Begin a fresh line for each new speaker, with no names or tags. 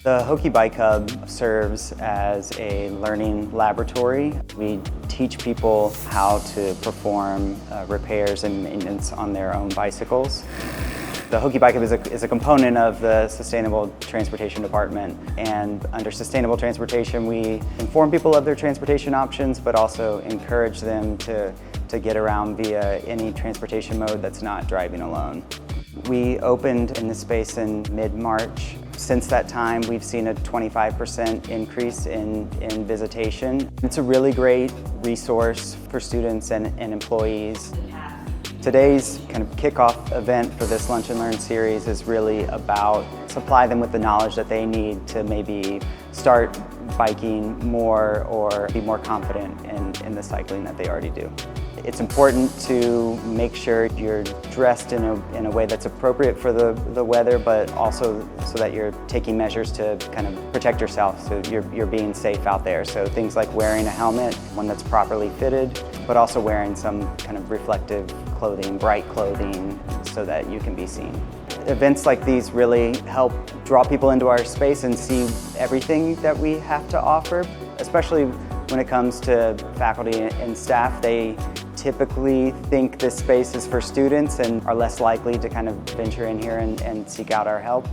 The Hokie Bike Hub serves as a learning laboratory. We teach people how to perform repairs and maintenance on their own bicycles. The Hokie Bike Hub is a component of the Sustainable Transportation Department, and under Sustainable Transportation we inform people of their transportation options but also encourage them to get around via any transportation mode that's not driving alone. We opened in this space in mid-March. Since that time, we've seen a 25% increase in visitation. It's a really great resource for students and employees. Today's kind of kickoff event for this Lunch and Learn series is really about supply them with the knowledge that they need to maybe start biking more or be more confident in the cycling that they already do. It's important to make sure you're dressed in a way that's appropriate for the weather, but also so that you're taking measures to kind of protect yourself, so you're being safe out there. So things like wearing a helmet, one that's properly fitted, but also wearing some kind of reflective clothing, bright clothing, so that you can be seen. Events like these really help draw people into our space and see everything that we have to offer, especially when it comes to faculty and staff. They typically think this space is for students and are less likely to kind of venture in here and seek out our help.